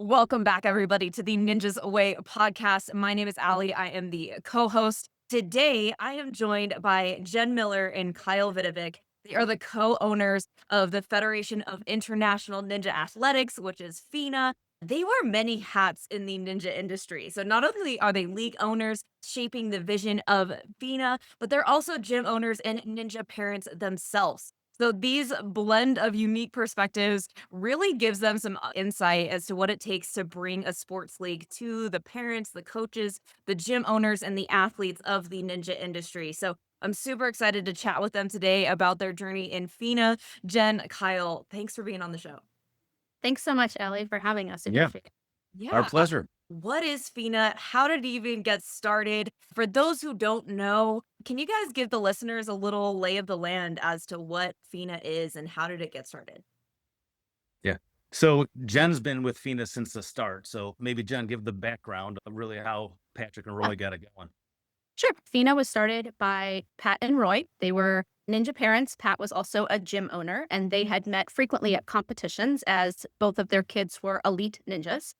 Welcome back, everybody, to the Ninjas Away podcast. My name is Allie. I am the co host. Today, I am joined by Jen Miller and Kyle Vidovic. They are the co owners of the Federation of International Ninja Athletics, which is FINA. They wear many hats in the ninja industry. So, not only are they league owners shaping the vision of FINA, but they're also gym owners and ninja parents themselves. So these blend of unique perspectives really gives them some insight as to what it takes to bring a sports league to the parents, the coaches, the gym owners, and the athletes of the ninja industry. So I'm super excited to chat with them today about their journey in FINA. Jen, Kyle, thanks for being on the show. Thanks so much, Ellie, for having us. Yeah, Appreciate it. our Yeah. pleasure. What is FINA? How did it even get started? For those who don't know, can you guys give the listeners a little lay of the land as to what FINA is and how did it get started? Yeah. So Jen's been with FINA since the start. So maybe Jen, give the background of really how Patrick and Yeah, Roy got it going. sure. FINA was started by Pat and Roy. They were ninja parents. Pat was also a gym owner, and they had met frequently at competitions as both of their kids were elite ninjas.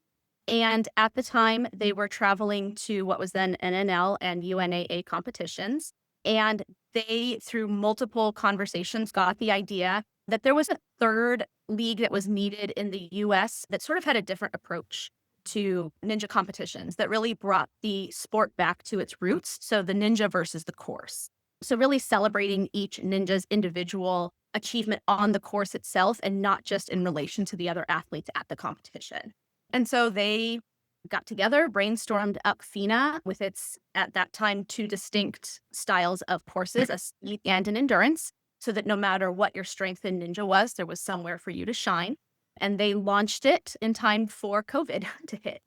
And at the time, they were traveling to what was then NNL and UNAA competitions. And they, through multiple conversations, got the idea that there was a third league that was needed in the US that sort of had a different approach to ninja competitions that really brought the sport back to its roots. So the ninja versus the course. So, really celebrating each ninja's individual achievement on the course itself and not just in relation to the other athletes at the competition. And so they got together, brainstormed up FINA with its, at that time, two distinct styles of courses, a speed and an endurance, so that no matter what your strength in ninja was, there was somewhere for you to shine. And they launched it in time for COVID to hit.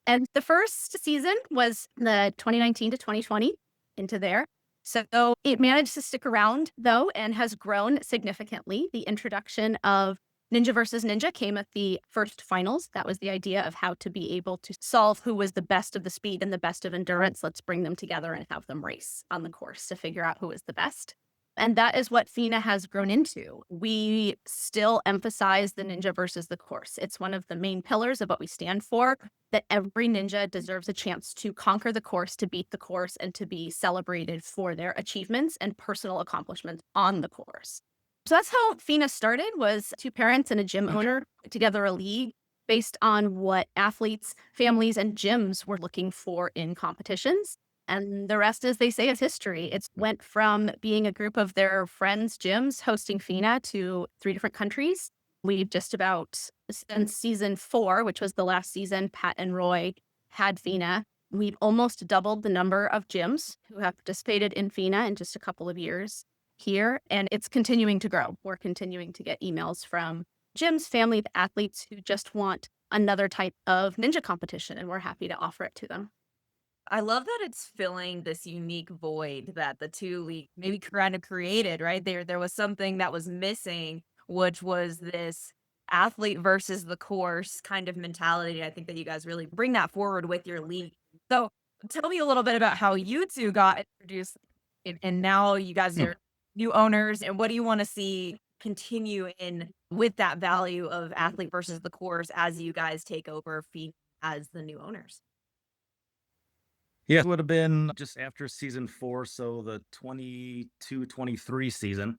And the first season was the 2019 to 2020 into there. So it managed to stick around, though, and has grown significantly. The introduction of Ninja versus Ninja came at the first finals. That was the idea of how to be able to solve who was the best of the speed and the best of endurance. Let's bring them together and have them race on the course to figure out who is the best. And that is what FINA has grown into. We still emphasize the ninja versus the course. It's one of the main pillars of what we stand for, that every ninja deserves a chance to conquer the course, to beat the course, and to be celebrated for their achievements and personal accomplishments on the course. So that's how FINA started, was two parents and a gym owner put together a league based on what athletes, families, and gyms were looking for in competitions. And the rest, as they say, is history. It's went from being a group of their friends' gyms hosting FINA to 3 different countries. We've just about, since season 4, which was the last season, Pat and Roy had FINA. We've almost doubled the number of gyms who have participated in FINA in just a couple of years here, and it's continuing to grow. We're continuing to get emails from gyms, family, athletes who just want another type of ninja competition, and we're happy to offer it to them. I love that it's filling this unique void that the two league maybe kind of created, right? There was something that was missing, which was this athlete versus the course kind of mentality. I think that you guys really bring that forward with your league. So tell me a little bit about how you two got introduced and now you guys Hmm. are new owners and what do you want to see continue in with that value of athlete versus the course as you guys take over feet as the new owners? Yeah, it would have been just after season 4. So the 22-23 season.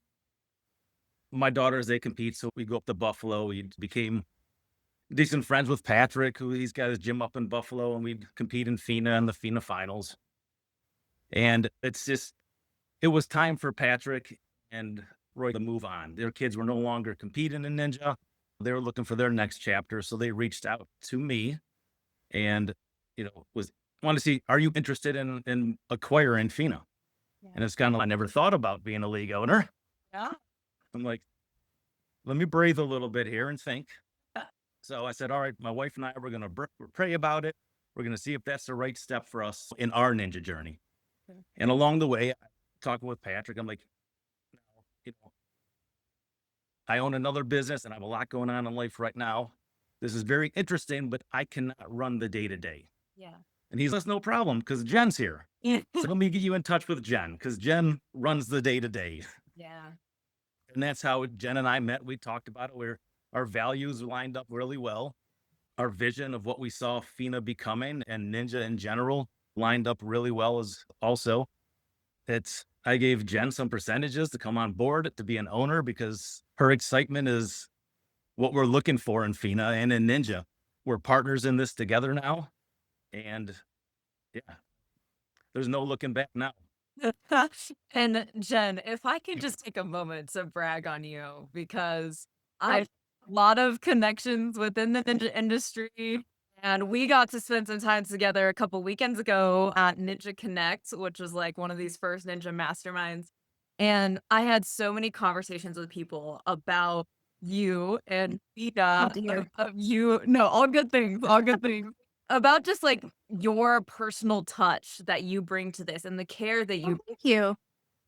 My daughters, they compete. So we go up to Buffalo. We became decent friends with Patrick, who he's got his gym up in Buffalo, and we'd compete in FINA and the FINA finals. And it was time for Patrick and Roy to move on. Their kids were no longer competing in Ninja. They were looking for their next chapter. So they reached out to me and, was want to see, are you interested in acquiring FINA? Yeah. And it's kind of, I never thought about being a league owner. Yeah. I'm like, let me breathe a little bit here and think. So I said, all right, my wife and I, we're going to pray about it. We're going to see if that's the right step for us in our ninja journey. Okay. And along the way, talking with Patrick, I'm like, no, I own another business and I have a lot going on in life right now. This is very interesting, but I cannot run the day to day. Yeah. And he's, that's no problem because Jen's here. Yeah. So let me get you in touch with Jen because Jen runs the day to day. Yeah. And that's how Jen and I met. We talked about it where our values lined up really well. our vision of what we saw FINA becoming and Ninja in general lined up really well as also. I gave Jen some percentages to come on board to be an owner because her excitement is what we're looking for in FINA and in Ninja. We're partners in this together now. And yeah, there's no looking back now. And Jen, if I could just take a moment to brag on you because I've a lot of connections within the ninja industry, and we got to spend some time together a couple weekends ago at Ninja Connect, which was like one of these first ninja masterminds. And I had so many conversations with people about you and Oh, Vida, dear. no, all good things, all good things. About just like your personal touch that you bring to this and the care that you Thank you.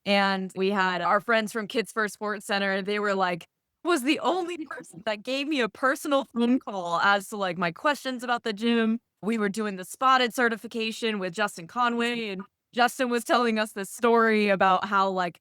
and we had our friends from Kids First Sports Center, they were like, was the only person that gave me a personal phone call as to like my questions about the gym. We were doing the spotted certification with Justin Conway, and Justin was telling us this story about how like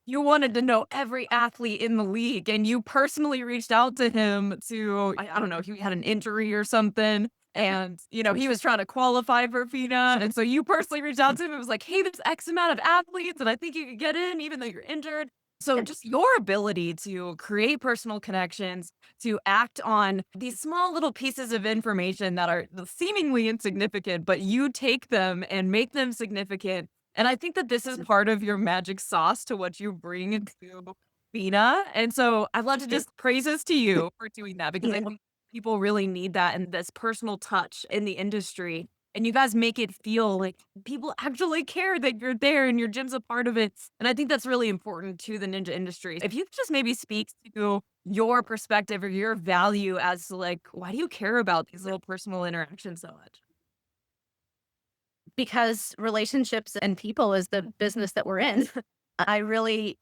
you wanted to know every athlete in the league, and you personally reached out to him to I don't know, he had an injury or something, and, he was trying to qualify for FINA, and so you personally reached out to him and was like, "Hey, there's X amount of athletes, and I think you could get in even though you're injured." So just your ability to create personal connections, to act on these small little pieces of information that are seemingly insignificant, but you take them and make them significant, and I think that this is part of your magic sauce to what you bring to FINA, and so I'd love to just praises to you for doing that because I think people really need that and this personal touch in the industry, and you guys make it feel like people actually care that you're there and your gym's a part of it, and I think that's really important to the ninja industry. If you could just maybe speak to your perspective or your value as to, like, why do you care about these little personal interactions so much? Because relationships and people is the business that we're in. I really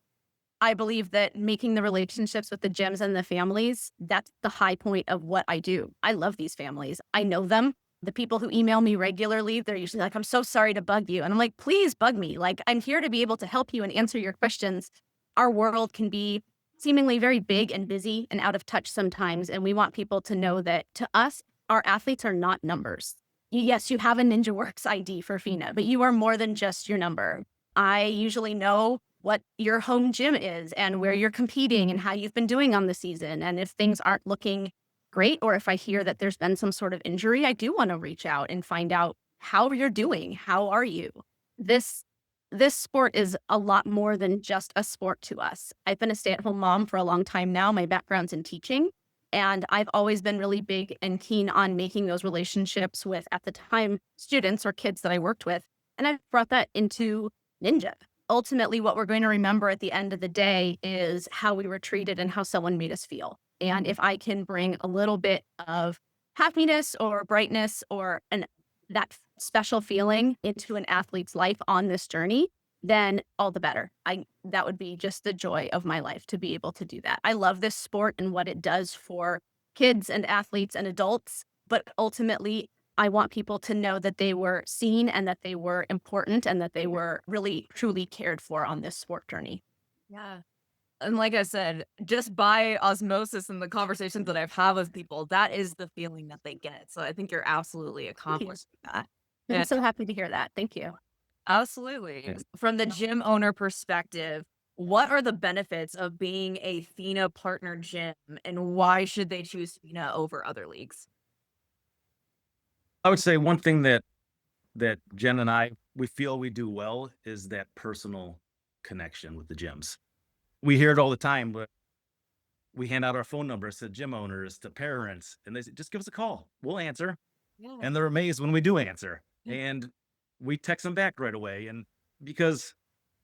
I believe that making the relationships with the gyms and the families, that's the high point of what I do. I love these families. I know them. The people who email me regularly, they're usually like, "I'm so sorry to bug you." And I'm like, "Please bug me. Like, I'm here to be able to help you and answer your questions." Our world can be seemingly very big and busy and out of touch sometimes. And we want people to know that to us, our athletes are not numbers. Yes, you have a Ninja Works ID for FINA, but you are more than just your number. I usually know what your home gym is and where you're competing and how you've been doing on the season. And if things aren't looking great, or if I hear that there's been some sort of injury, I do want to reach out and find out how you're doing. How are you? This this sport is a lot more than just a sport to us. I've been a stay-at-home mom for a long time now. My background's in teaching, and I've always been really big and keen on making those relationships with, at the time, students or kids that I worked with. And I've brought that into Ninja. Ultimately, what we're going to remember at the end of the day is how we were treated and how someone made us feel. And if I can bring a little bit of happiness or brightness or that special feeling into an athlete's life on this journey, then all the better. That would be just the joy of my life to be able to do that. I love this sport and what it does for kids and athletes and adults, but ultimately I want people to know that they were seen and that they were important and that they were really truly cared for on this sport journey. Yeah. And like I said, just by osmosis and the conversations that I've had with people, that is the feeling that they get. So I think you're absolutely Thank you. accomplishing that. I'm And so happy to hear that. Thank you. absolutely. From the gym owner perspective, what are the benefits of being a FINA partner gym and why should they choose FINA over other leagues? I would say one thing that Jen and I we feel we do well is that personal connection with the gyms. We hear it all the time, but we hand out our phone numbers to gym owners, to parents, and they say, just give us a call. We'll answer. Yeah. And they're amazed when we do answer. And we text them back right away. And because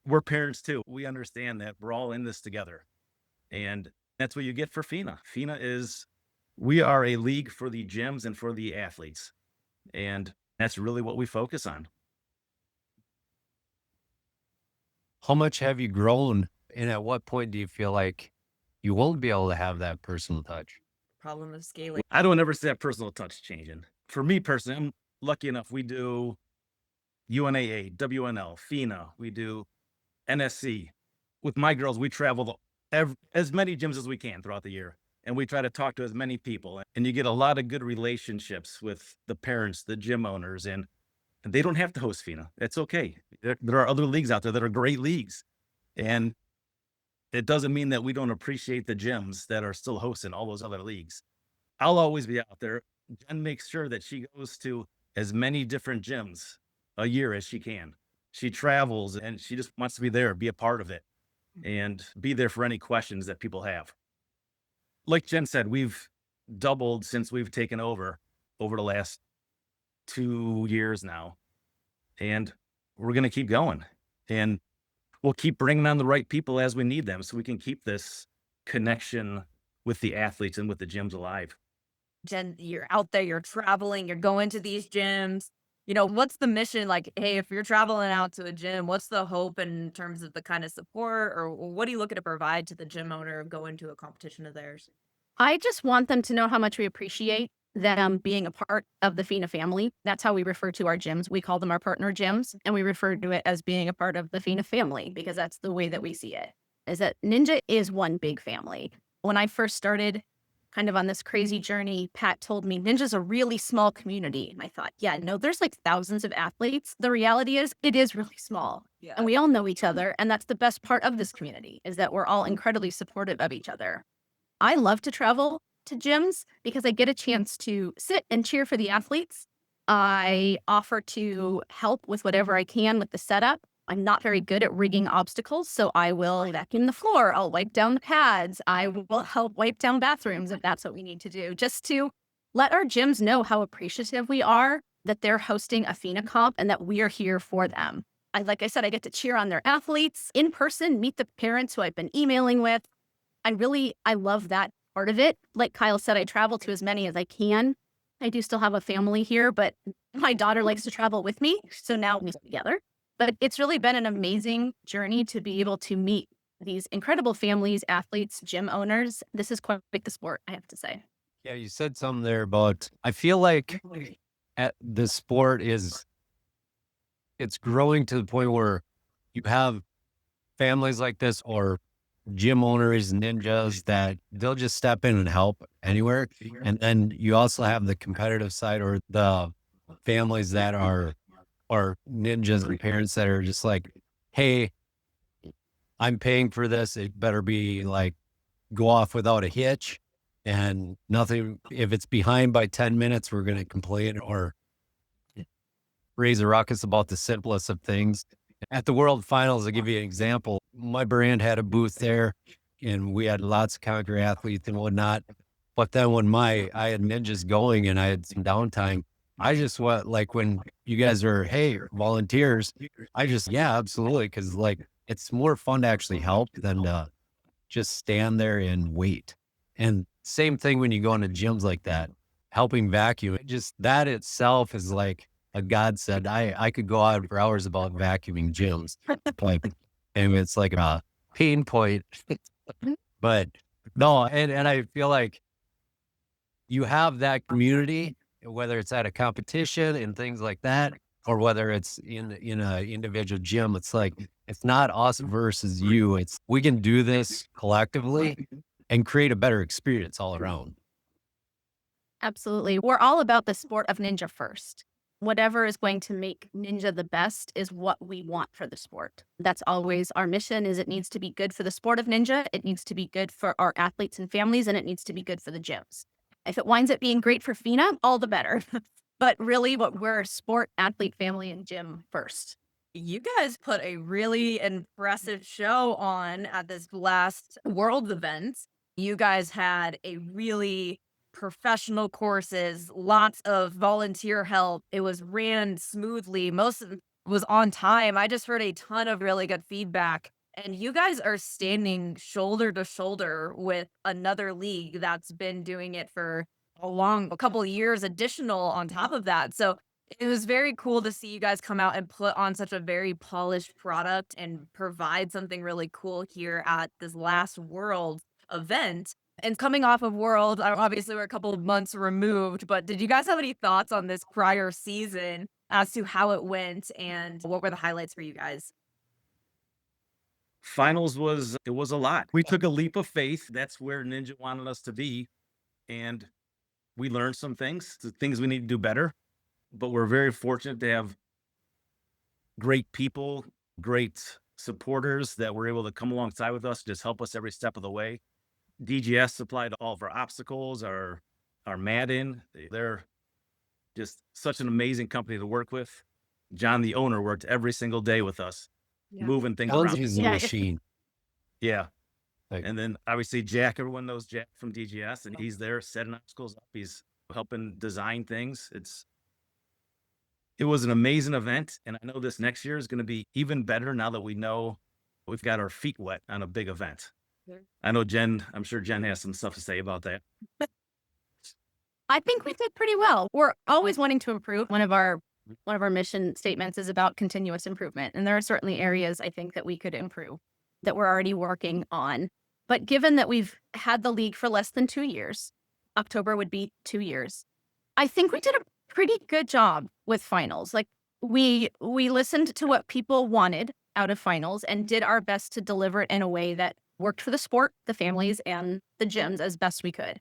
we're parents too, we understand that we're all in this together. And that's what you get for FINA. FINA is, we are a league for the gyms and for the athletes. And that's really what we focus on. How much have you grown? And at what point do you feel like you won't be able to have that personal touch? Problem of scaling. I don't ever see that personal touch changing. For me personally, I'm lucky enough. We do UNAA, WNL, FINA. We do NSC. With my girls, we travel as many gyms as we can throughout the year. and we try to talk to as many people. And you get a lot of good relationships with the parents, the gym owners, and they don't have to host FINA. It's okay. There are other leagues out there that are great leagues. And it doesn't mean that we don't appreciate the gyms that are still hosting all those other leagues. I'll always be out there. Jen makes sure that she goes to as many different gyms a year as she can. She travels and she just wants to be there, be a part of it, and be there for any questions that people have. Like Jen said, we've doubled since we've taken over the last 2 years now, and we're going to keep going. And we'll keep bringing on the right people as we need them so we can keep this connection with the athletes and with the gyms alive. Jen, you're out there, you're traveling, you're going to these gyms. What's the mission? Like, hey, if you're traveling out to a gym, what's the hope in terms of the kind of support, or what are you looking to provide to the gym owner going to a competition of theirs? I just want them to know how much we appreciate them being a part of the FINA family. That's how we refer to our gyms. We call them our partner gyms, and we refer to it as being a part of the FINA family because that's the way that we see it, is that Ninja is one big family. When I first started kind of on this crazy journey, Pat told me Ninja's a really small community. And I thought, yeah, no, there's like thousands of athletes. The reality is it is really small. Yeah. And we all know each other. And that's the best part of this community is that we're all incredibly supportive of each other. I love to travel to gyms because I get a chance to sit and cheer for the athletes. I offer to help with whatever I can with the setup. I'm not very good at rigging obstacles, so I will vacuum the floor. I'll wipe down the pads. I will help wipe down bathrooms if that's what we need to do, just to let our gyms know how appreciative we are that they're hosting a FINA comp and that we are here for them. Like I said, I get to cheer on their athletes in person, meet the parents who I've been emailing with. I love that part of it. Like Kyle said, I travel to as many as I can. I do still have a family here, but my daughter likes to travel with me. So now we're together. But it's really been an amazing journey to be able to meet these incredible families, athletes, gym owners. This is quite the sport, I have to say. Yeah, you said something there about, I feel like the sport it's growing to the point where you have families like this or gym owners, ninjas that they'll just step in and help anywhere. And then you also have the competitive side or the families that are ninjas and parents that are just like, hey, I'm paying for this. It better be like go off without a hitch and nothing. If it's behind by 10 minutes, we're going to complain or raise a ruckus about the simplest of things. At the World Finals, I'll give you an example. My brand had a booth there and we had lots of conquer athletes and whatnot. But then when I had ninjas going and I had some downtime, I just went like when you guys are, hey, volunteers, yeah, absolutely. Cause like it's more fun to actually help than to just stand there and wait. And same thing when you go into gyms like that, helping vacuum, just that itself is like a godsend. I could go on for hours about vacuuming gyms. Like, and it's like a pain point. But no, and I feel like you have that community, whether it's at a competition and things like that, or whether it's in a individual gym. It's like, it's not us versus you. It's we can do this collectively and create a better experience all around. Absolutely. We're all about the sport of ninja first. Whatever is going to make ninja the best is what we want for the sport. That's always our mission is it needs to be good for the sport of ninja. It needs to be good for our athletes and families, and it needs to be good for the gyms. If it winds up being great for FINA, all the better. But really we're a sport, athlete, family, and gym first. You guys put a really impressive show on at this last World event. You guys had a really professional courses, lots of volunteer help. It was ran smoothly. Most of it was on time. I just heard a ton of really good feedback. And you guys are standing shoulder to shoulder with another league that's been doing it for a couple of years additional on top of that. So it was very cool to see you guys come out and put on such a very polished product and provide something really cool here at this last World event. And coming off of World, obviously we're a couple of months removed, but did you guys have any thoughts on this prior season as to how it went and what were the highlights for you guys? Finals was it was a lot. We took a leap of faith. That's where Ninja wanted us to be, and we learned some things, the things we need to do better. But we're very fortunate to have great people, great supporters that were able to come alongside with us, just help us every step of the way. DGS supplied all of our obstacles, our mat-in. They're just such an amazing company to work with. John, the owner, worked every single day with us, Yeah. moving things Jones around. is a Yeah, machine. Yeah. Like, And then obviously Jack, everyone knows Jack from DGS, and he's there setting obstacles up. He's helping design things. It was an amazing event, and I know this next year is going to be even better now that we know we've got our feet wet on a big event. Sure. I know Jen, I'm sure Jen has some stuff to say about that. I think we did pretty well. We're always wanting to improve. One of our mission statements is about continuous improvement, and there are certainly areas I think that we could improve that we're already working on. But given that we've had the league for less than 2 years, October would be 2 years. I think we did a pretty good job with finals. Like we listened to what people wanted out of finals and did our best to deliver it in a way that worked for the sport, the families, and the gyms as best we could.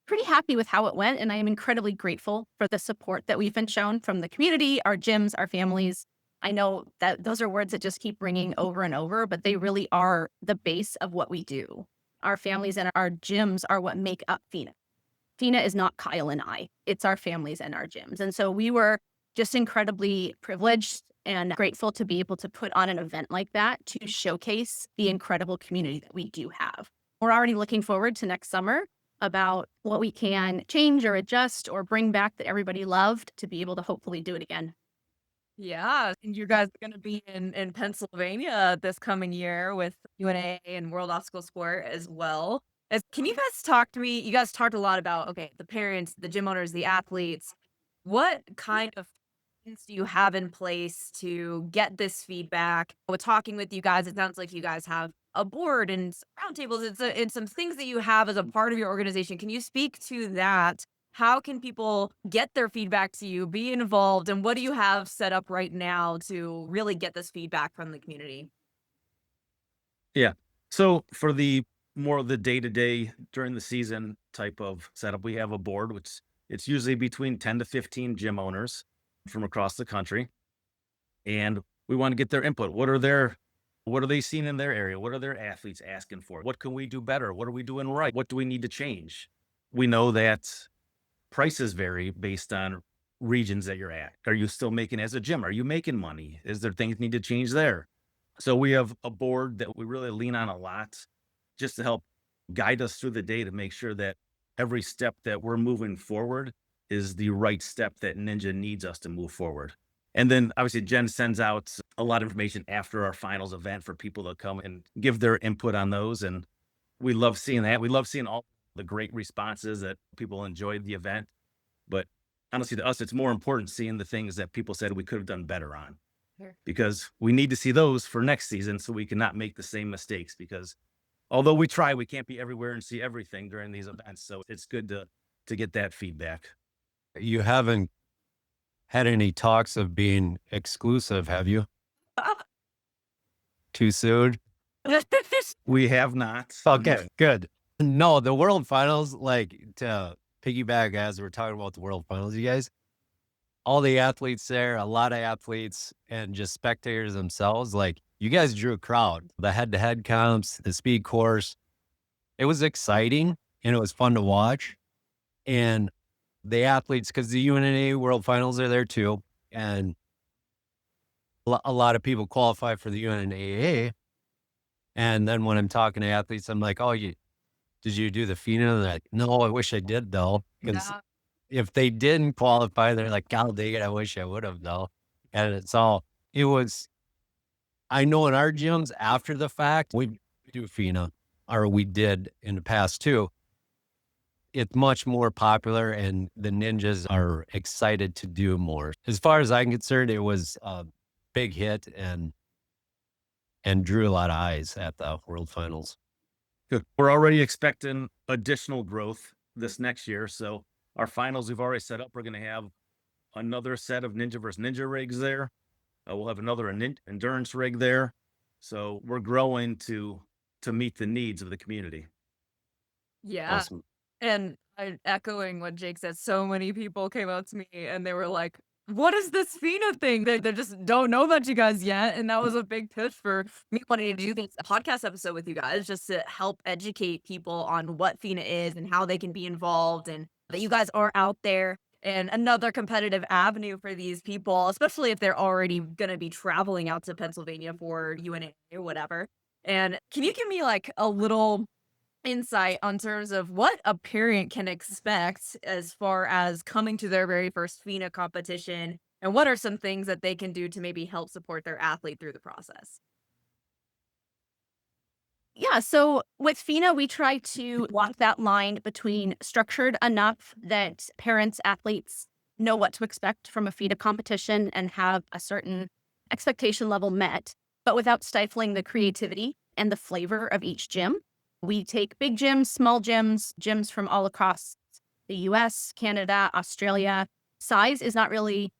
Pretty happy with how it went, and I am incredibly grateful for the support that we've been shown from the community, our gyms, our families. I know that those are words that just keep ringing over and over, but they really are the base of what we do. Our families and our gyms are what make up FINA. FINA is not Kyle and I, it's our families and our gyms. And so we were just incredibly privileged and grateful to be able to put on an event like that to showcase the incredible community that we do have. We're already looking forward to next summer about what we can change or adjust or bring back that everybody loved to be able to hopefully do it again. Yeah, and you guys are gonna be in Pennsylvania this coming year with UNA and World Obstacle Sport as well. Can you guys talk to me? You guys talked a lot about, okay, the parents, the gym owners, the athletes. What kind of things do you have in place to get this feedback? With talking with you guys, it sounds like you guys have a board and roundtables. It's some things that you have as a part of your organization. Can you speak to that? How can people get their feedback to you, be involved, and what do you have set up right now to really get this feedback from the community? Yeah. So for the more of the day-to-day during the season type of setup, we have a board, which it's usually between 10 to 15 gym owners from across the country. And we want to get their input. What are they seeing in their area? What are their athletes asking for? What can we do better? What are we doing right? What do we need to change? We know that prices vary based on regions that you're at. Are you still making as a gym? Are you making money? Is there things need to change there? So we have a board that we really lean on a lot just to help guide us through the day to make sure that every step that we're moving forward is the right step that Ninja needs us to move forward. And then obviously Jen sends out a lot of information after our finals event for people to come and give their input on those. And we love seeing that. We love seeing all the great responses that people enjoyed the event. But honestly, to us, it's more important seeing the things that people said we could have done better on, Sure. because we need to see those for next season so we cannot make the same mistakes. Because although we try, we can't be everywhere and see everything during these events. So it's good to get that feedback. you haven't had any talks of being exclusive, have you? Too soon? We have not. Okay, good. No, the world finals, like to piggyback as we're talking about the world finals, you guys, all the athletes there, a lot of athletes and just spectators themselves, like you guys drew a crowd. The head-to-head comps, the speed course, it was exciting and it was fun to watch. And the athletes, because the UNA World Finals are there too, and a lot of people qualify for the UNAA. And then when I'm talking to athletes, I'm like, "Oh, did you do the FINA?" They're like, "No, I wish I did though." Because Yeah. if they didn't qualify, they're like, "God dang it, I wish I would have though." And it was. I know in our gyms after the fact, we do FINA, or we did in the past too. It's much more popular and the ninjas are excited to do more. As far as I'm concerned, it was a big hit and drew a lot of eyes at the World Finals. Good. We're already expecting additional growth this next year. So our finals we've already set up. We're going to have another set of Ninja versus Ninja rigs there. We'll have another endurance rig there. So we're growing to meet the needs of the community. Yeah. Awesome. And echoing what Jake said, so many people came up to me and they were like, "What is this FINA thing?" They just don't know about you guys yet. And that was a big push for me wanting to do this podcast episode with you guys, just to help educate people on what FINA is and how they can be involved, and that you guys are out there and another competitive avenue for these people, especially if they're already going to be traveling out to Pennsylvania for UNA or whatever. And can you give me like a little insight on terms of what a parent can expect as far as coming to their very first FINA competition, and what are some things that they can do to maybe help support their athlete through the process? Yeah, so with FINA, we try to walk that line between structured enough that parents, athletes know what to expect from a FINA competition and have a certain expectation level met, but without stifling the creativity and the flavor of each gym. We take big gyms, small gyms, gyms from all across the US, Canada, Australia. Size is not really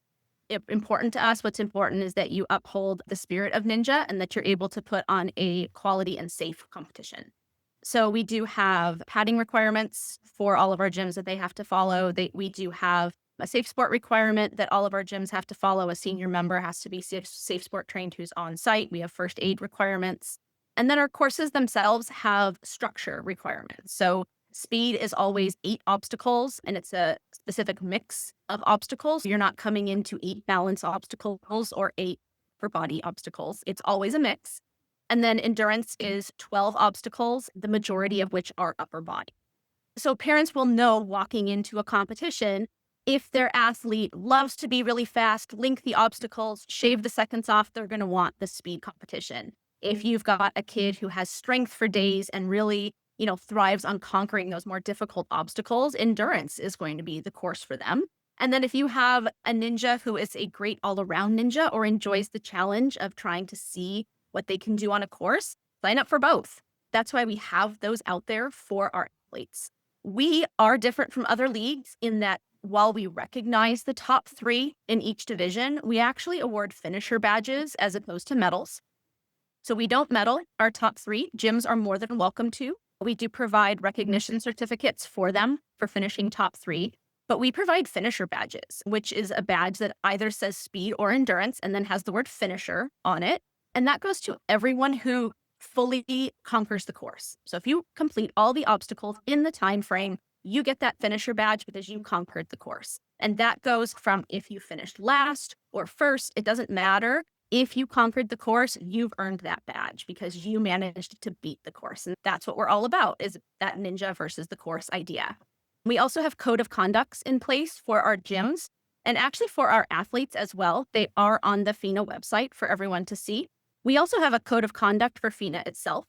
important to us. What's important is that you uphold the spirit of ninja and that you're able to put on a quality and safe competition. So we do have padding requirements for all of our gyms that they have to follow. We do have a safe sport requirement that all of our gyms have to follow. A senior member has to be safe sport trained who's on site. We have first aid requirements. And then our courses themselves have structure requirements. So speed is always 8 obstacles, and it's a specific mix of obstacles. You're not coming into 8 balance obstacles or 8 for body obstacles. It's always a mix. And then endurance is 12 obstacles, the majority of which are upper body. So parents will know walking into a competition if their athlete loves to be really fast, lengthy obstacles, shave the seconds off, they're going to want the speed competition. If you've got a kid who has strength for days and really thrives on conquering those more difficult obstacles, endurance is going to be the course for them. And then if you have a ninja who is a great all-around ninja or enjoys the challenge of trying to see what they can do on a course, sign up for both. That's why we have those out there for our athletes. We are different from other leagues in that while we recognize the top 3 in each division, we actually award finisher badges as opposed to medals. So we don't medal our top 3. Gyms are more than welcome to. We do provide recognition certificates for them for finishing top 3, but we provide finisher badges, which is a badge that either says speed or endurance and then has the word finisher on it. And that goes to everyone who fully conquers the course. So if you complete all the obstacles in the time frame, you get that finisher badge because you conquered the course. And that goes from if you finished last or first, it doesn't matter. If you conquered the course, you've earned that badge because you managed to beat the course. And that's what we're all about, is that ninja versus the course idea. We also have code of conducts in place for our gyms and actually for our athletes as well. They are on the FINA website for everyone to see. We also have a code of conduct for FINA itself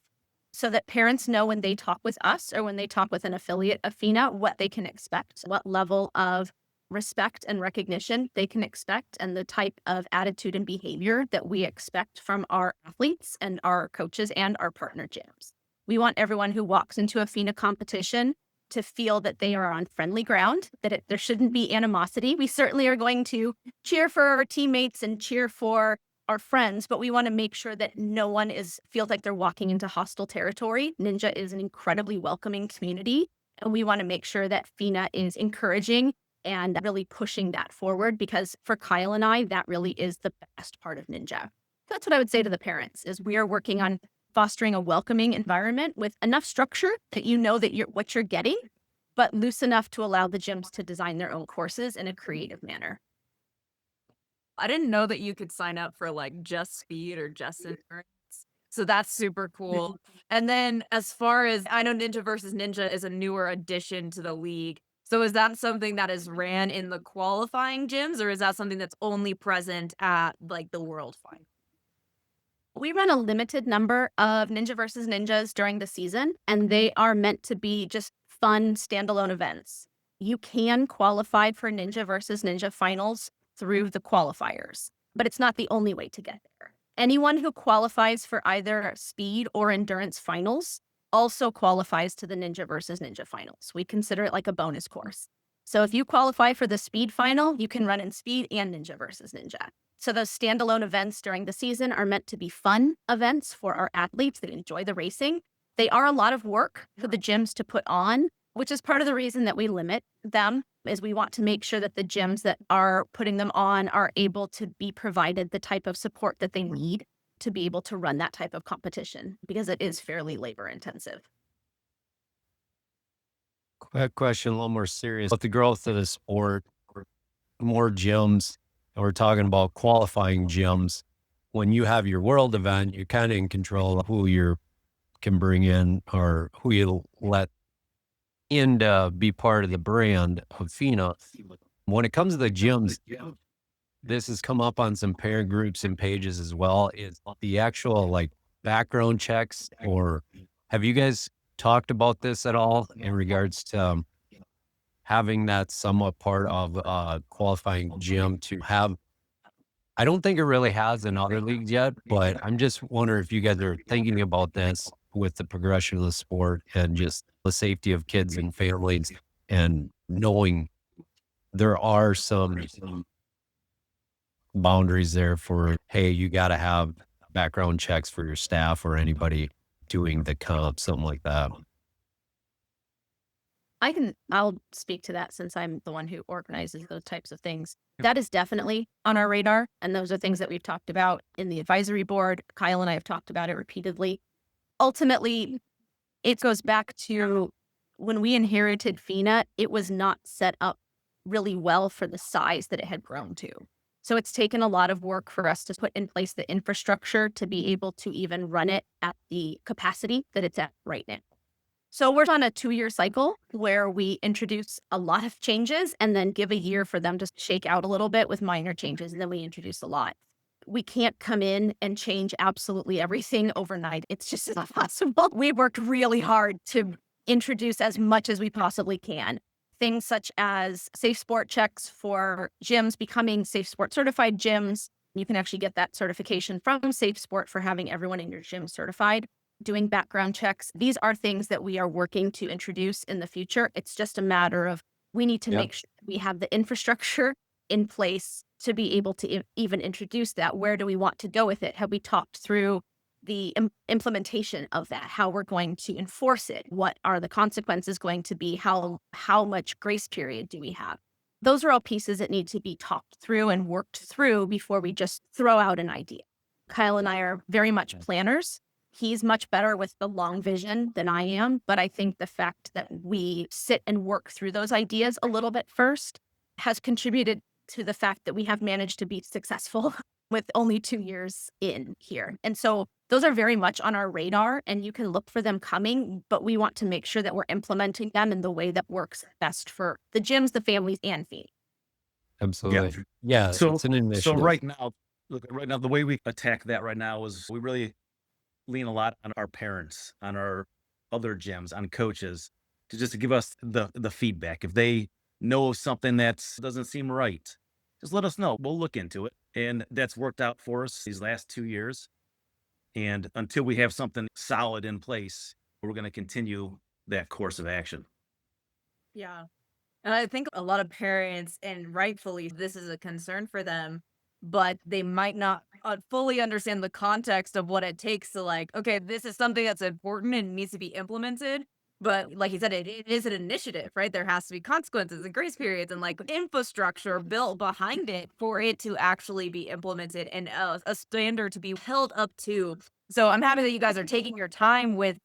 so that parents know when they talk with us or when they talk with an affiliate of FINA what they can expect, what level of respect and recognition they can expect, and the type of attitude and behavior that we expect from our athletes and our coaches and our partner gyms. We want everyone who walks into a FINA competition to feel that they are on friendly ground, that there shouldn't be animosity. We certainly are going to cheer for our teammates and cheer for our friends, but we want to make sure that no one feels like they're walking into hostile territory. Ninja is an incredibly welcoming community, and we want to make sure that FINA is encouraging and really pushing that forward, because for Kyle and I, that really is the best part of ninja. That's what I would say to the parents, is we are working on fostering a welcoming environment with enough structure that you know that what you're getting, but loose enough to allow the gyms to design their own courses in a creative manner. I didn't know that you could sign up for like just speed or just endurance. So that's super cool. And then as far as I know, Ninja versus Ninja is a newer addition to the league. So is that something that is ran in the qualifying gyms, or is that something that's only present at like the World Final? We run a limited number of Ninja versus Ninjas during the season, and they are meant to be just fun standalone events. You can qualify for Ninja versus Ninja finals through the qualifiers, but it's not the only way to get there. Anyone who qualifies for either speed or endurance finals also qualifies to the Ninja versus Ninja finals. We consider it like a bonus course. So if you qualify for the speed final, you can run in speed and Ninja versus Ninja. So those standalone events during the season are meant to be fun events for our athletes that enjoy the racing. They are a lot of work for the gyms to put on, which is part of the reason that we limit them, is we want to make sure that the gyms that are putting them on are able to be provided the type of support that they need to be able to run that type of competition, because it is fairly labor intensive. Quick question, a little more serious. With the growth of the sport, more gyms, and we're talking about qualifying gyms. When you have your world event, you're kind of in control of who you can bring in or who you let in to be part of the brand of FINA. When it comes to the gyms, this has come up on some parent groups and pages as well, is the actual like background checks, or have you guys talked about this at all in regards to having that somewhat part of qualifying gym to have? I don't think it really has in other leagues yet, but I'm just wondering if you guys are thinking about this with the progression of the sport and just the safety of kids and families, and knowing there are some boundaries there for, hey, you got to have background checks for your staff or anybody doing the comp, something like that. I'll speak to that since I'm the one who organizes those types of things. That is definitely on our radar. And those are things that we've talked about in the advisory board. Kyle and I have talked about it repeatedly. Ultimately, it goes back to when we inherited FINA, it was not set up really well for the size that it had grown to. So it's taken a lot of work for us to put in place the infrastructure to be able to even run it at the capacity that it's at right now. So we're on a 2-year cycle where we introduce a lot of changes and then give a year for them to shake out a little bit with minor changes. And then we introduce a lot. We can't come in and change absolutely everything overnight. It's just not possible. We worked really hard to introduce as much as we possibly can. Things such as safe sport checks for gyms becoming safe sport certified gyms. You can actually get that certification from Safe Sport for having everyone in your gym certified. Doing background checks. These are things that we are working to introduce in the future. It's just a matter of we need to make sure we have the infrastructure in place to be able to even introduce that. Where do we want to go with it? Have we talked through the implementation of that? How we're going to enforce it? What are the consequences going to be? How much grace period do we have? Those are all pieces that need to be talked through and worked through before we just throw out an idea. Kyle and I are very much planners. He's much better with the long vision than I am, but I think the fact that we sit and work through those ideas a little bit first has contributed to the fact that we have managed to be successful with only 2 years in here. And so those are very much on our radar, and you can look for them coming, but we want to make sure that we're implementing them in the way that works best for the gyms, the families, and FINA. Absolutely. Yeah. So, it's an so initiative. right now, the way we attack that right now is we really lean a lot on our parents, on our other gyms, on coaches, to just give us the feedback. If they know something that doesn't seem right, just let us know. We'll look into it. And that's worked out for us these last 2 years. And until we have something solid in place, we're going to continue that course of action. Yeah. And I think a lot of parents, and rightfully, this is a concern for them, but they might not fully understand the context of what it takes to, like, okay, this is something that's important and needs to be implemented. But like you said, it is an initiative, right? There has to be consequences and grace periods and like infrastructure built behind it for it to actually be implemented and a standard to be held up to. So I'm happy that you guys are taking your time with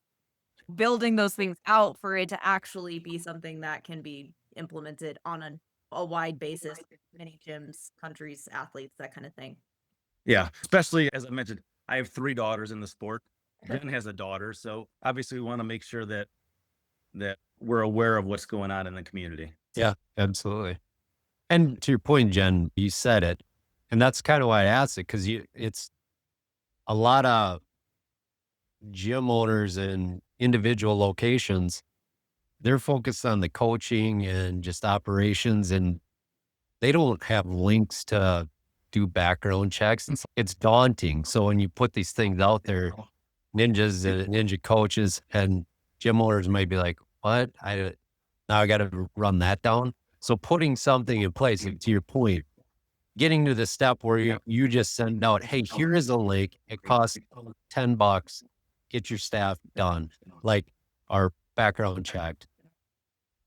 building those things out for it to actually be something that can be implemented on a wide basis, many gyms, countries, athletes, that kind of thing. Yeah. Especially as I mentioned, I have 3 daughters in the sport. Jen has a daughter. So obviously we want to make sure that we're aware of what's going on in the community. Yeah, absolutely. And to your point, Jen, you said it, and that's kind of why I asked it, because it's a lot of gym owners and individual locations. They're focused on the coaching and just operations, and they don't have links to do background checks. It's daunting. So when you put these things out there, ninjas and ninja coaches and gym owners might be like, what? Now I got to run that down. So putting something in place, to your point, getting to the step where you just send out, hey, here is a link. It costs $10. Get your staff done. Like our background checked.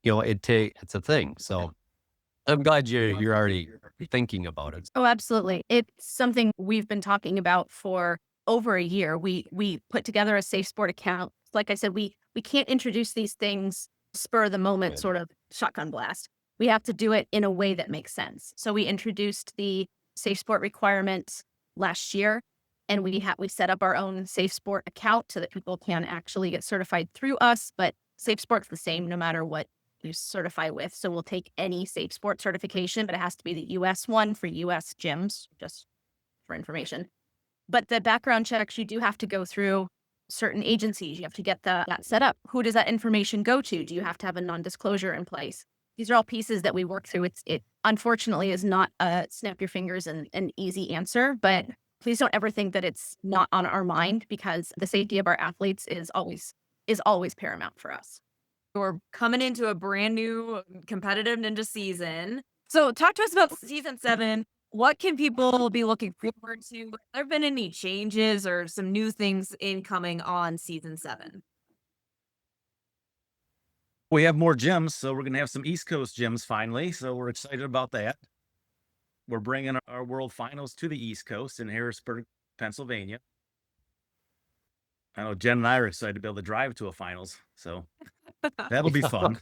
It's a thing. So I'm glad you're already thinking about it. Oh, absolutely. It's something we've been talking about for over a year. We put together a safe sport account. Like I said, we can't introduce these things spur of the moment, sort of shotgun blast. We have to do it in a way that makes sense. So we introduced the safe sport requirements last year, and we set up our own safe sport account so that people can actually get certified through us. But safe sport's the same no matter what you certify with. So we'll take any safe sport certification, but it has to be the US one for US gyms, just for information. But the background checks, you do have to go through certain agencies. You have to get that set up. Who does that information go to? Do you have to have a non-disclosure in place? These are all pieces that we work through. It unfortunately is not a snap your fingers and an easy answer, but please don't ever think that it's not on our mind, because the safety of our athletes is always paramount for us. We're coming into a brand new competitive ninja season. So talk to us about season 7. What can people be looking forward to? Have there been any changes or some new things incoming on season 7? We have more gyms, so we're going to have some East Coast gyms finally. So we're excited about that. We're bringing our world finals to the East Coast in Harrisburg, Pennsylvania. I know Jen and I are excited to be able to drive to a finals, so that'll be fun.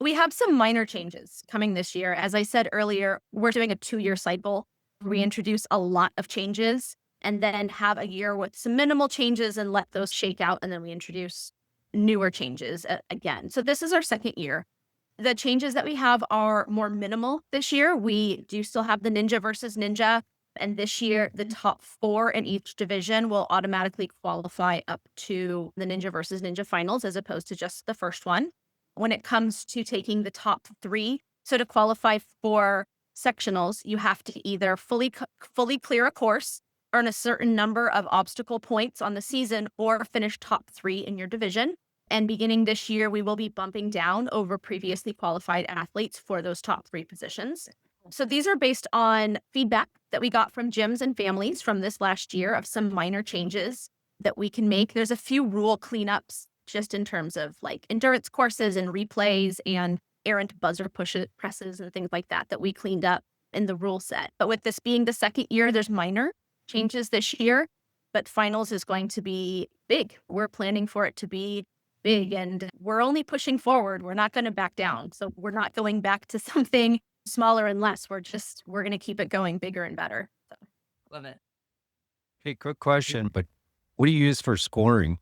We have some minor changes coming this year. As I said earlier, we're doing a 2-year cycle. We introduce a lot of changes and then have a year with some minimal changes and let those shake out. And then we introduce newer changes again. So this is our 2nd year. The changes that we have are more minimal this year. We do still have the Ninja versus Ninja. And this year, the top 4 in each division will automatically qualify up to the Ninja versus Ninja finals, as opposed to just the first one. When it comes to taking the top 3, so to qualify for sectionals, you have to either fully clear a course, earn a certain number of obstacle points on the season, or finish top 3 in your division. And beginning this year, we will be bumping down over previously qualified athletes for those top 3 positions. So these are based on feedback that we got from gyms and families from this last year of some minor changes that we can make. There's a few rule cleanups just in terms of like endurance courses and replays and errant buzzer presses and things like that we cleaned up in the rule set. But with this being the 2nd year, there's minor changes this year, but finals is going to be big. We're planning for it to be big, and we're only pushing forward. We're not going to back down. So we're not going back to something smaller and less. We're going to keep it going bigger and better. So. Love it. Hey, quick question, but what do you use for scoring?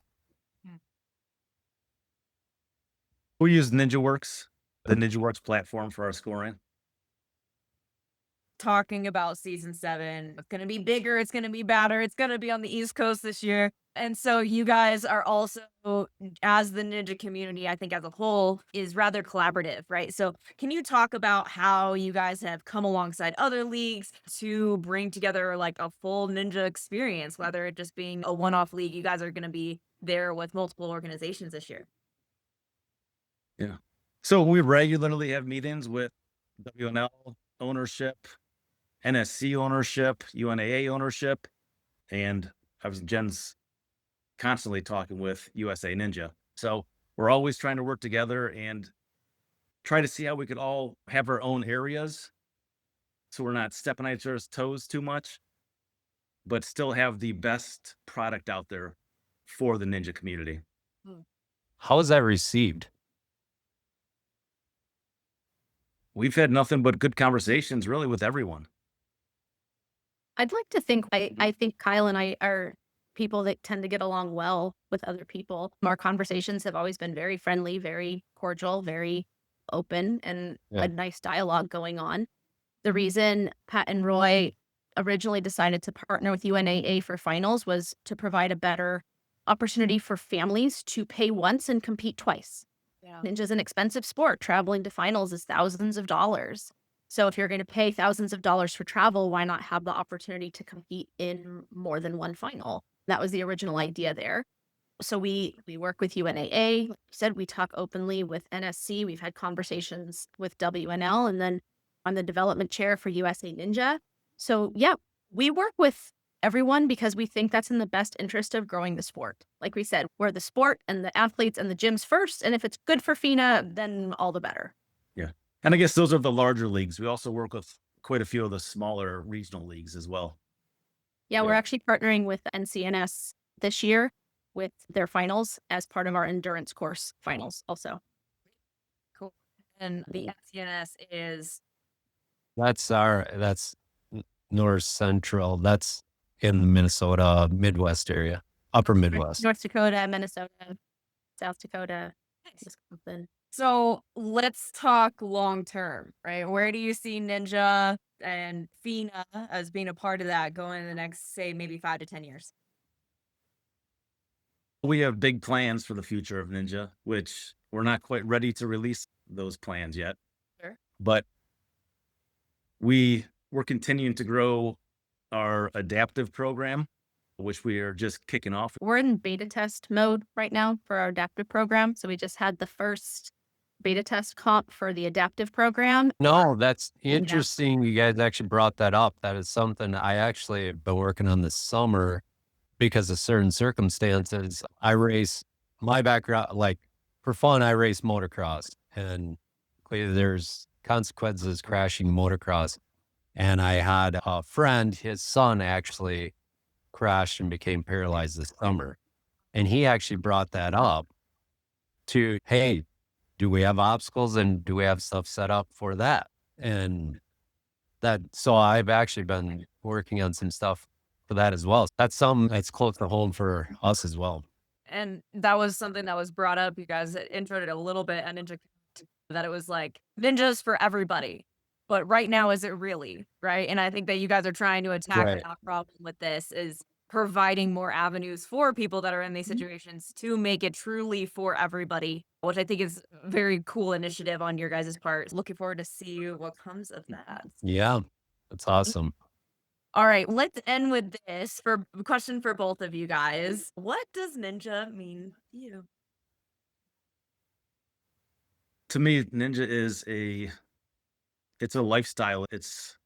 We use NinjaWorks, the NinjaWorks platform for our scoring. Talking about season 7, it's going to be bigger, it's going to be badder, it's going to be on the East Coast this year. And so you guys are also, as the ninja community, I think as a whole, is rather collaborative, right? So can you talk about how you guys have come alongside other leagues to bring together like a full ninja experience, whether it just being a one-off league? You guys are going to be there with multiple organizations this year. Yeah. So we regularly have meetings with WNL ownership, NSC ownership, UNAA ownership, and Jen's constantly talking with USA Ninja. So we're always trying to work together and try to see how we could all have our own areas, so we're not stepping on each other's toes too much, but still have the best product out there for the ninja community. How is that received? We've had nothing but good conversations really with everyone. I'd like to think, I think Kyle and I are people that tend to get along well with other people. Our conversations have always been very friendly, very cordial, very open, and a nice dialogue going on. The reason Pat and Roy originally decided to partner with UNAA for finals was to provide a better opportunity for families to pay once and compete twice. Yeah. Ninja's an expensive sport. Traveling to finals is thousands of dollars. So if you're going to pay thousands of dollars for travel, why not have the opportunity to compete in more than one final? That was the original idea there. So we work with UNAA. Like you said, we talk openly with NSC. We've had conversations with WNL, and then on the development chair for USA Ninja. So yeah, we work with everyone because we think that's in the best interest of growing the sport. Like we said, we're the sport and the athletes and the gyms first. And if it's good for FINA, then all the better. Yeah. And I guess those are the larger leagues. We also work with quite a few of the smaller regional leagues as well. Yeah, we're Yeah. actually partnering with NCNS this year with their finals as part of our endurance course finals also. Cool. And the FCNS is That's North Central. That's in Minnesota, Midwest area, upper Midwest. North Dakota, Minnesota, South Dakota, nice. Wisconsin. So let's talk long term, right? Where do you see Ninja and FINA as being a part of that going in the next, say, maybe 5 to 10 years? We have big plans for the future of Ninja, which we're not quite ready to release those plans yet. Sure. But we're continuing to grow our adaptive program, which we are just kicking off. We're in beta test mode right now for our adaptive program. So we just had the first beta test comp for the adaptive program. No, that's interesting. You guys actually brought that up. That is something I actually have been working on this summer because of certain circumstances. I race my background, like for fun, I race motocross, and clearly there's consequences crashing motocross. And I had a friend, his son actually crashed and became paralyzed this summer. And he actually brought that up to, hey, do we have obstacles and do we have stuff set up for that? And so I've actually been working on some stuff for that as well. That's something that's close to home for us as well. And that was something that was brought up. You guys introed it a little bit on Ninja, that it was like Ninja's for everybody. But right now, is it really? Right. And I think that you guys are trying to attack Right. that problem with this is providing more avenues for people that are in these situations to make it truly for everybody, which I think is a very cool initiative on your guys' part. Looking forward to see what comes of that. Yeah, that's awesome. All right, let's end with this for a question for both of you guys. What does Ninja mean to you? To me, Ninja it's a lifestyle. It's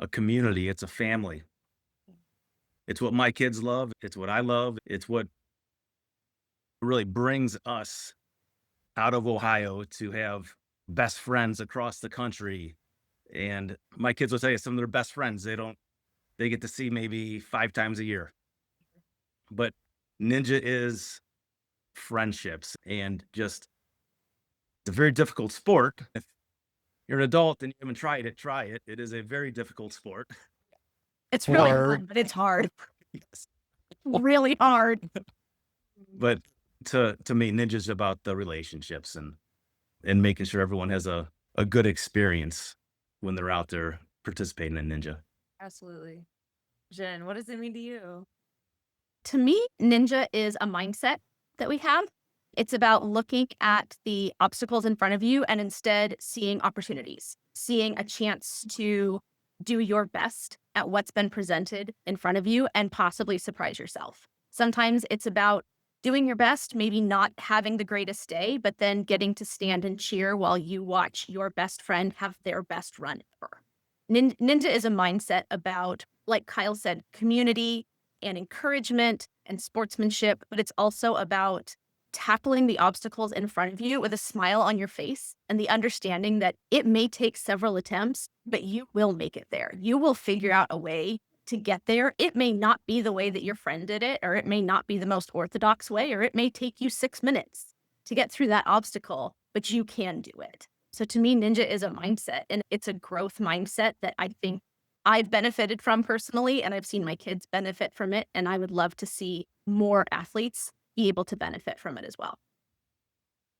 a community. It's a family. It's what my kids love. It's what I love. It's what really brings us out of Ohio to have best friends across the country. And my kids will tell you some of their best friends, they get to see maybe 5 times a year. But Ninja is friendships and just, it's a very difficult sport. If you're an adult and you haven't tried it, try it. It is a very difficult sport. It's really Or- fun, but it's hard. Yes. Really hard. But to me, Ninja's about the relationships and making sure everyone has a good experience when they're out there participating in Ninja. Absolutely. Jen, what does it mean to you? To me, Ninja is a mindset that we have. It's about looking at the obstacles in front of you and instead seeing opportunities, seeing a chance to do your best at what's been presented in front of you and possibly surprise yourself. Sometimes it's about doing your best, maybe not having the greatest day, but then getting to stand and cheer while you watch your best friend have their best run ever. Ninja is a mindset about, like Kyle said, community and encouragement and sportsmanship, but it's also about tackling the obstacles in front of you with a smile on your face and the understanding that it may take several attempts, but you will make it there. You will figure out a way to get there. It may not be the way that your friend did it, or it may not be the most orthodox way, or it may take you 6 minutes to get through that obstacle, but you can do it. So to me, Ninja is a mindset, and it's a growth mindset that I think I've benefited from personally, and I've seen my kids benefit from it, and I would love to see more athletes be able to benefit from it as well.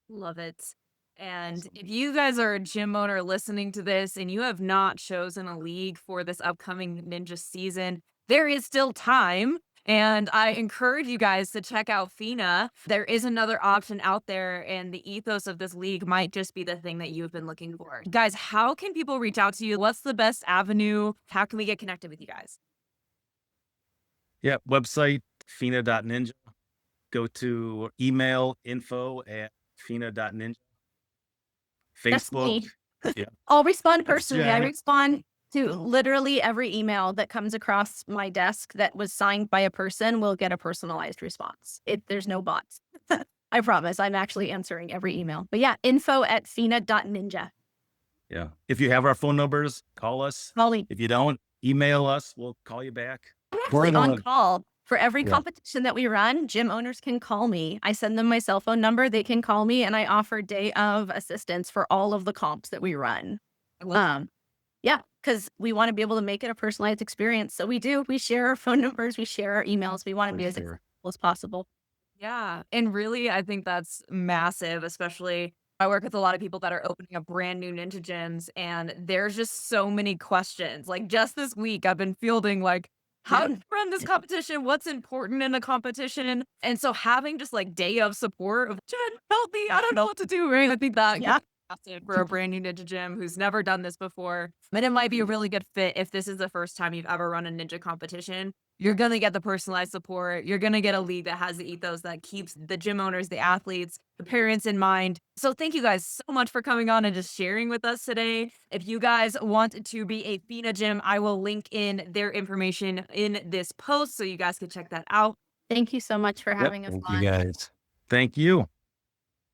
Love it. And if you guys are a gym owner listening to this and you have not chosen a league for this upcoming Ninja season, there is still time. And I encourage you guys to check out FINA. There is another option out there, and the ethos of this league might just be the thing that you've been looking for. Guys, how can people reach out to you? What's the best avenue? How can we get connected with you guys? Yeah, website FINA.ninja. Go to email info@FINA.ninja. That's Facebook. me. Yeah. I'll respond That's personally. I Jen. respond to literally every email that comes across my desk that was signed by a person will get a personalized response. There's no bots. I promise. I'm actually answering every email. But yeah, info@fina.ninja. Yeah. If you have our phone numbers, call us. Molly, If you don't, email us. We'll call you back. I'm We're actually on gonna, call for every yeah. competition that we run. Gym owners can call me. I send them my cell phone number. They can call me, and I offer day of assistance for all of the comps that we run. I love Yeah, because we want to be able to make it a personalized experience. So we do. We share our phone numbers. We share our emails. We want to For be as sure. accessible as possible. Yeah, and really, I think that's massive, especially I work with a lot of people that are opening up brand new ninja gyms, and there's just so many questions. Like just this week, I've been fielding like, how to run this competition? What's important in a competition? And so having just like day of support of Jen, help me, I don't know what to do. Right? I think that Yeah. massive for a brand new ninja gym who's never done this before. And it might be a really good fit if this is the first time you've ever run a ninja competition. You're gonna get the personalized support. You're gonna get a league that has the ethos that keeps the gym owners, the athletes, the parents in mind. So thank you guys so much for coming on and just sharing with us today. If you guys want to be a FINA gym, I will link in their information in this post so you guys can check that out. Thank you so much for Yep. having us Thank you on. guys. Thank you.